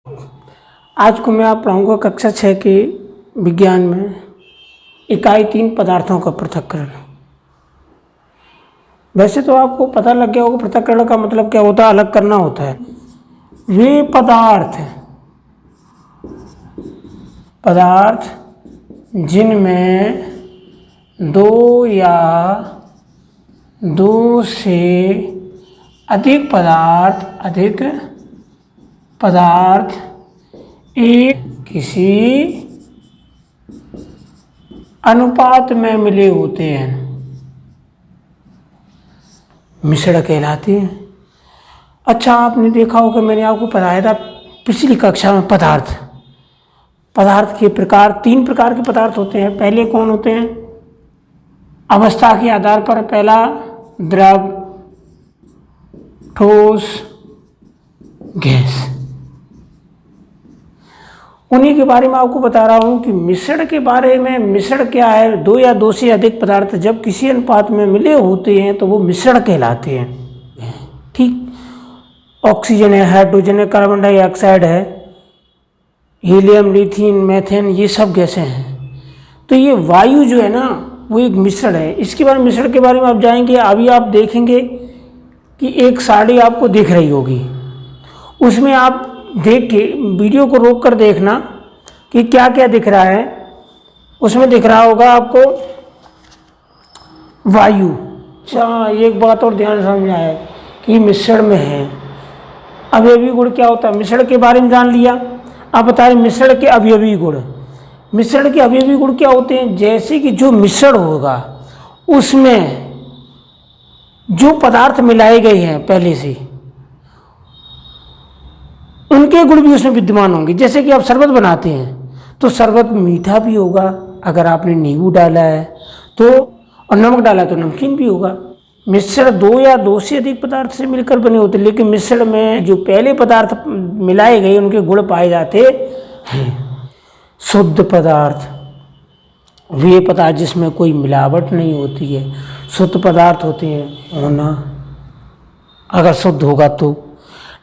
आज को मैं आप पढ़ाऊँगा कक्षा 6 के विज्ञान में इकाई 3 पदार्थों का पृथक्करण। वैसे तो आपको पता लग गया होगा पृथक्करण का मतलब क्या होता है, अलग करना होता है। वे पदार्थ जिनमें दो या दो से अधिक पदार्थ एक किसी अनुपात में मिले होते हैं, मिश्रण कहलाते हैं। अच्छा, आपने देखा होगा, मैंने आपको पढ़ाया था पिछली कक्षा में पदार्थ के प्रकार। 3 प्रकार के पदार्थ होते हैं। पहले कौन होते हैं? अवस्था के आधार पर पहला द्रव, ठोस, गैस। उन्हीं के बारे में आपको बता रहा हूँ कि मिश्रण के बारे में। मिश्रण क्या है? दो या दो से अधिक पदार्थ जब किसी अनुपात में मिले होते हैं तो वो मिश्रण कहलाते हैं। ठीक, ऑक्सीजन है, हाइड्रोजन है, कार्बन डाइऑक्साइड है, हीलियम, लिथियम, मीथेन, ये सब गैसें हैं। तो ये वायु जो है ना, वो एक मिश्रण है। इसके बारे में, मिश्रण के बारे में आप जाएंगे। अभी आप देखेंगे कि एक साड़ी आपको दिख रही होगी, उसमें आप देख के वीडियो को रोक कर देखना कि क्या क्या दिख रहा है। उसमें दिख रहा होगा आपको वायु। अच्छा, एक बात और ध्यान समझना है कि मिश्रण में है अवयवी गुण क्या होता है। मिश्रण के बारे में जान लिया। अब बता रहे मिश्रण के अवयवी गुण। मिश्रण के अवयवी गुण क्या होते हैं? जैसे कि जो मिश्रण होगा उसमें जो पदार्थ मिलाए गए हैं पहले से, उनके गुण भी उसमें विद्यमान होंगे। जैसे कि आप शरबत बनाते हैं तो शरबत मीठा भी होगा अगर आपने नींबू डाला है तो, और नमक डाला है तो नमकीन भी होगा। मिश्रण दो या दो से अधिक पदार्थ से मिलकर बने होते हैं, लेकिन मिश्रण में जो पहले पदार्थ मिलाए गए उनके गुण पाए जाते हैं। शुद्ध पदार्थ वे पदार्थ जिसमें कोई मिलावट नहीं होती है, शुद्ध पदार्थ होते हैं। होना अगर शुद्ध होगा तो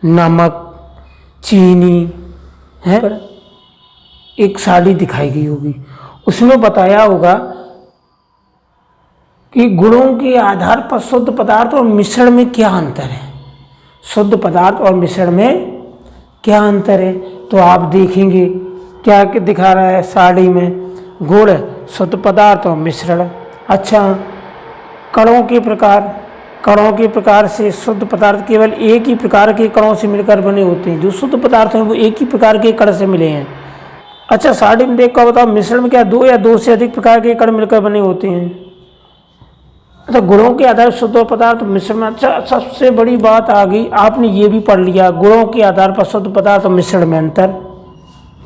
नमक, चीनी है। एक साड़ी दिखाई गई होगी, उसमें बताया होगा कि गुणों के आधार पर शुद्ध पदार्थ और मिश्रण में क्या अंतर है। शुद्ध पदार्थ और मिश्रण में क्या अंतर है तो आप देखेंगे क्या दिखा रहा है साड़ी में। गुण, शुद्ध पदार्थ और मिश्रण। अच्छा, कणों के प्रकार से शुद्ध पदार्थ केवल एक ही प्रकार के कणों से मिलकर बने होते हैं। जो शुद्ध पदार्थ हैं वो एक ही प्रकार के कण से मिले हैं। अच्छा, साड़ी में देख कर बताओ मिश्रण में क्या दो या दो से अधिक प्रकार के कण मिलकर बने होते हैं। अच्छा, गुणों के आधार पर शुद्ध पदार्थ मिश्रण में। अच्छा, सबसे बड़ी बात आ गई, आपने ये भी पढ़ लिया गुणों के आधार पर शुद्ध पदार्थ और मिश्रण में अंतर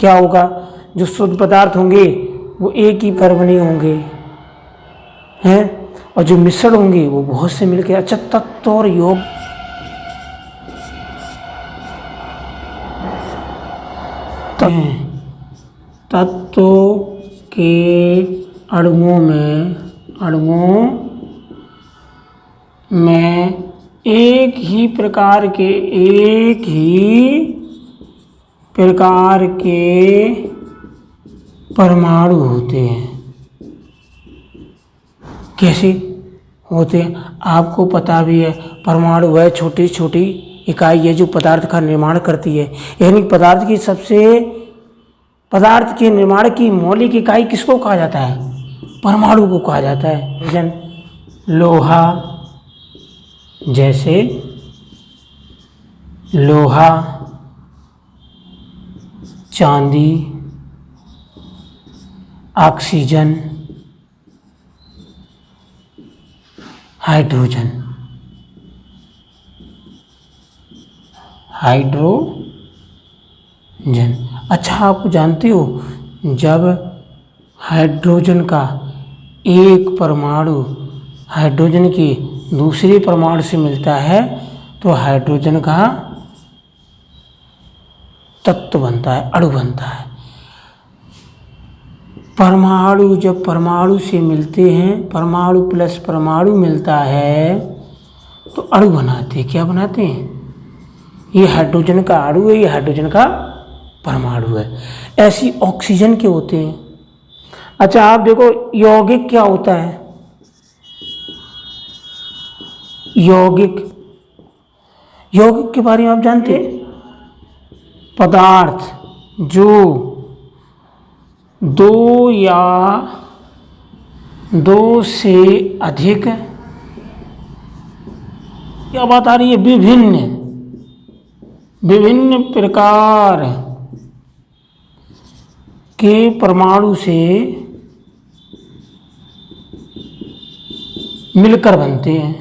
क्या होगा। जो शुद्ध पदार्थ होंगे वो एक ही पर बने होंगे हैं, और जो मिश्रण होंगे वो बहुत से मिलकर। अच्छा, तत्व और योग। तत्वों के अणुओं में एक ही प्रकार के परमाणु होते हैं। कैसे होते हैं आपको पता भी है। परमाणु वह छोटी छोटी इकाई है जो पदार्थ का निर्माण करती है। यानी पदार्थ के निर्माण की मौलिक इकाई किसको कहा जाता है? परमाणु को कहा जाता है। लोहा, जैसे लोहा, चांदी, ऑक्सीजन, हाइड्रोजन। अच्छा, आप जानते हो जब हाइड्रोजन का एक परमाणु हाइड्रोजन के दूसरे परमाणु से मिलता है तो हाइड्रोजन का तत्व बनता है, अणु बनता है। परमाणु जब परमाणु से मिलते हैं, परमाणु प्लस परमाणु मिलता है तो अणु बनाते हैं। क्या बनाते हैं? ये हाइड्रोजन का अणु है, ये हाइड्रोजन का परमाणु है। ऐसी ऑक्सीजन के होते हैं। अच्छा आप देखो यौगिक क्या होता है। यौगिक के बारे में आप जानते हैं? पदार्थ जो दो या दो से अधिक, क्या बात आ रही है, विभिन्न प्रकार के परमाणु से मिलकर बनते हैं।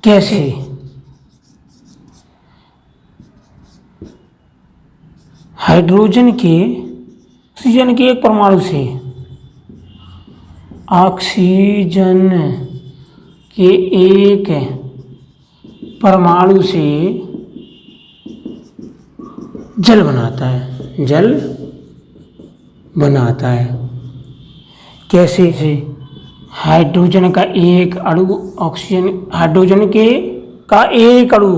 कैसे? हाइड्रोजन के ऑक्सीजन के एक परमाणु से, ऑक्सीजन के एक परमाणु से जल बनाता है। कैसे? से हाइड्रोजन का एक अणु हाइड्रोजन का एक अणु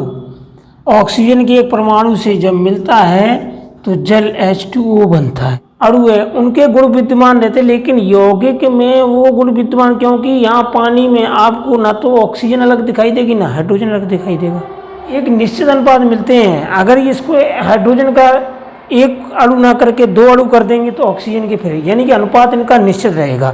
ऑक्सीजन के एक परमाणु से जब मिलता है तो जल H2O बनता है। अणु है, उनके गुण विद्यमान रहते, लेकिन यौगिक में वो गुण विद्यमान, क्योंकि यहाँ पानी में आपको ना तो ऑक्सीजन अलग दिखाई देगी ना हाइड्रोजन अलग दिखाई देगा। एक निश्चित अनुपात मिलते हैं। अगर इसको हाइड्रोजन का एक अणु ना करके दो अणु कर देंगे तो ऑक्सीजन के फिर, यानी कि अनुपात इनका निश्चित रहेगा।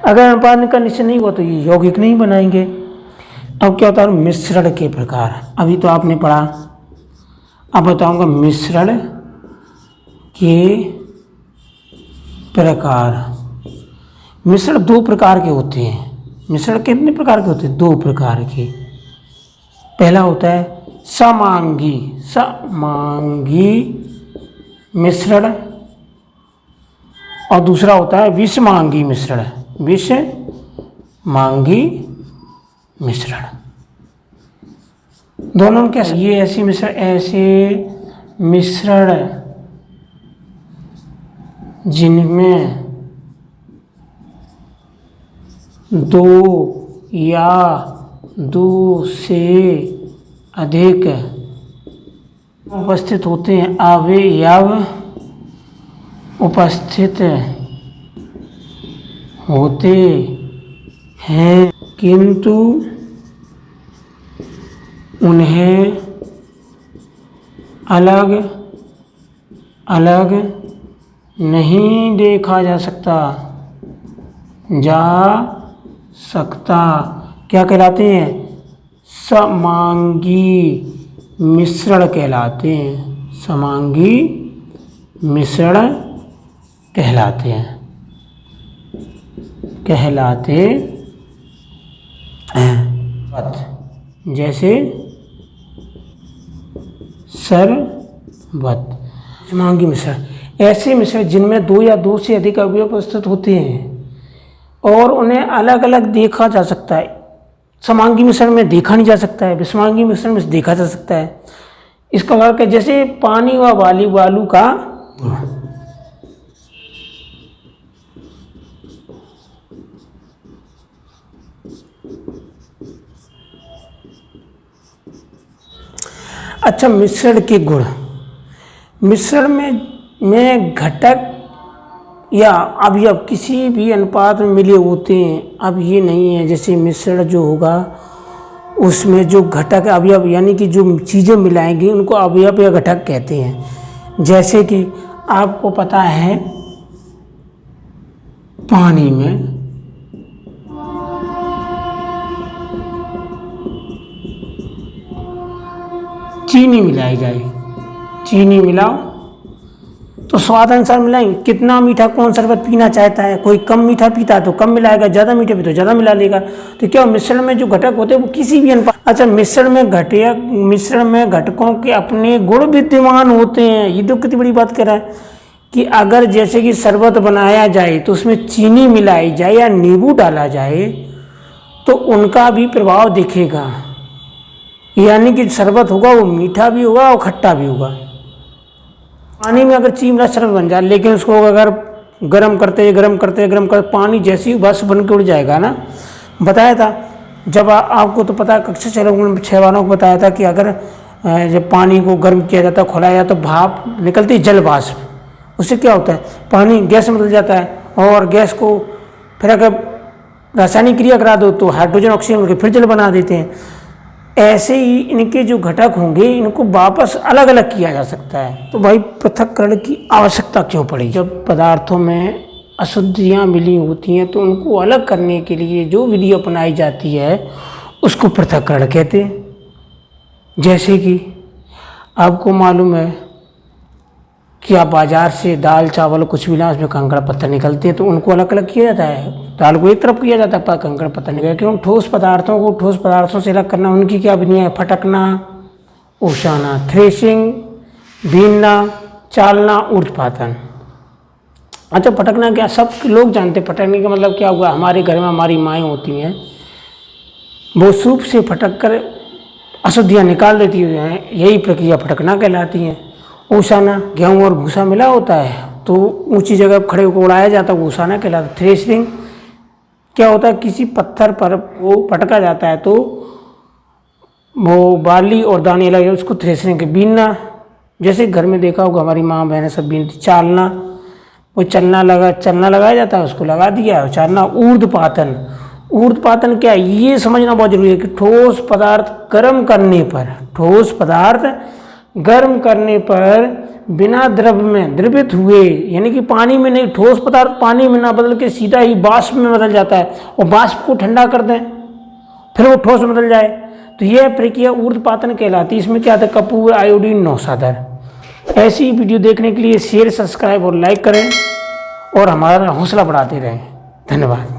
अगर अनुपात इनका निश्चित नहीं हुआ तो ये यौगिक नहीं बनाएंगे। अब क्या होता है मिश्रण के प्रकार, अभी तो आपने पढ़ा। अब बताऊंगा मिश्रण के प्रकार। मिश्रण दो प्रकार के होते हैं। मिश्रण कितने प्रकार के होते हैं? दो प्रकार के। पहला होता है समांगी मिश्रण, और दूसरा होता है विषमांगी मिश्रण। दोनों में कैसे? ये ऐसे मिश्रण जिनमें दो या दो से अधिक उपस्थित होते हैं, अवयव उपस्थित होते हैं, किंतु उन्हें अलग अलग नहीं देखा जा सकता। क्या कहलाते हैं? समांगी मिश्रण कहलाते हैं। समांगी मिश्रण कहलाते हैं। जैसे शरबत। समांगी मिश्रण ऐसे मिश्रण जिनमें दो या दो से अधिक अवयव उपस्थित होते हैं और उन्हें अलग अलग देखा जा सकता है। समांगी मिश्रण में देखा नहीं जा सकता है, विषमांगी मिश्रण में देखा जा सकता है। इसका मतलब है जैसे पानी व वालू का अच्छा मिश्रण के गुण। मिश्रण में घटक या अवयव किसी भी अनुपात में मिले होते हैं। अब ये नहीं है जैसे मिश्रण जो होगा उसमें जो घटक अवयव यानी कि जो चीज़ें मिलाएंगी उनको अवयव या घटक कहते हैं। जैसे कि आपको पता है पानी में चीनी मिलाई जाए, चीनी मिलाओ तो स्वाद अनुसार मिलाएंगे। कितना मीठा कौन शरबत पीना चाहता है, कोई कम मीठा पीता है तो कम मिलाएगा, ज़्यादा मीठा पीता तो ज़्यादा मिला लेगा। तो क्या मिश्रण में जो घटक होते हैं वो किसी भी अनुपात। अच्छा मिश्रण में घटकों के अपने गुण विद्यमान होते हैं। ये तो कितनी बड़ी बात कह रहा है कि अगर जैसे कि शरबत बनाया जाए तो उसमें चीनी मिलाई जाए या नींबू डाला जाए तो उनका भी प्रभाव दिखेगा। यानी कि शरबत होगा वो मीठा भी होगा और खट्टा भी होगा। पानी में अगर चीनी मिला शरबत बन जाए, लेकिन उसको अगर गर्म करते पानी जैसी बस बन के उड़ जाएगा ना। बताया था जब आपको तो पता है कक्षा 6 वालों को बताया था कि अगर जब पानी को गर्म किया जाता है, खुलाया जाता है, तो भाप निकलती है, जल वाष्प। उससे क्या होता है, पानी गैस में बदल जाता है और गैस को फिर अगर रासायनिक क्रिया करा दो तो हाइड्रोजन ऑक्सीजन मिलकर फिर जल बना देते हैं। ऐसे ही इनके जो घटक होंगे इनको वापस अलग अलग किया जा सकता है। तो भाई पृथक्करण की आवश्यकता क्यों पड़ी? जब पदार्थों में अशुद्धियाँ मिली होती हैं तो उनको अलग करने के लिए जो विधि अपनाई जाती है उसको पृथक्करण कहते हैं। जैसे कि आपको मालूम है कि आप बाजार से दाल चावल कुछ भी लाएं, उसमें कंकड़ पत्थर निकलते हैं, तो उनको अलग अलग किया जाता है। दाल को एक तरफ किया जाता है पर कंकड़ पत्थर निकल, क्यों? ठोस पदार्थों को ठोस पदार्थों से अलग करना उनकी क्या विधि है? फटकना, ओसाना, थ्रेशिंग, बीनना, चालना, ऊर्ध्वपातन। अच्छा, फटकना क्या? सब लोग जानते हैं फटकने का मतलब क्या हुआ। हमारे घर में हमारी माएँ होती हैं, वो सूप से फटक कर अशुद्धियाँ निकाल देती हैं, यही प्रक्रिया फटकना कहलाती है। ओसाना, गेहूँ और भूसा मिला होता है तो ऊंची जगह खड़े होकर उड़ाया जाता है, ओसाना कहलाता है। थ्रेशिंग क्या होता है, किसी पत्थर पर वो फटका जाता है तो वो बाली और दाने लगे, उसको थ्रेशिंग। बीनना, जैसे घर में देखा होगा हमारी माँ बहनें सब बीनती। चालना, वो चलना लगाया जाता है, उसको लगा दिया, चालना। ऊर्ध्वपातन, ऊर्ध्वपातन क्या है ये समझना बहुत जरूरी है कि ठोस पदार्थ गर्म करने पर बिना द्रव में द्रवित हुए, यानी कि पानी में नहीं, ठोस पदार्थ पानी में ना बदल के सीधा ही वाष्प में बदल जाता है और वाष्प को ठंडा कर दें फिर वो ठोस में बदल जाए, तो यह प्रक्रिया ऊर्ध्वपातन कहलाती है। इसमें क्या आता है? कपूर, आयोडीन, नौसादर। ऐसी वीडियो देखने के लिए शेयर, सब्सक्राइब और लाइक करें और हमारा हौसला बढ़ाते रहें। धन्यवाद।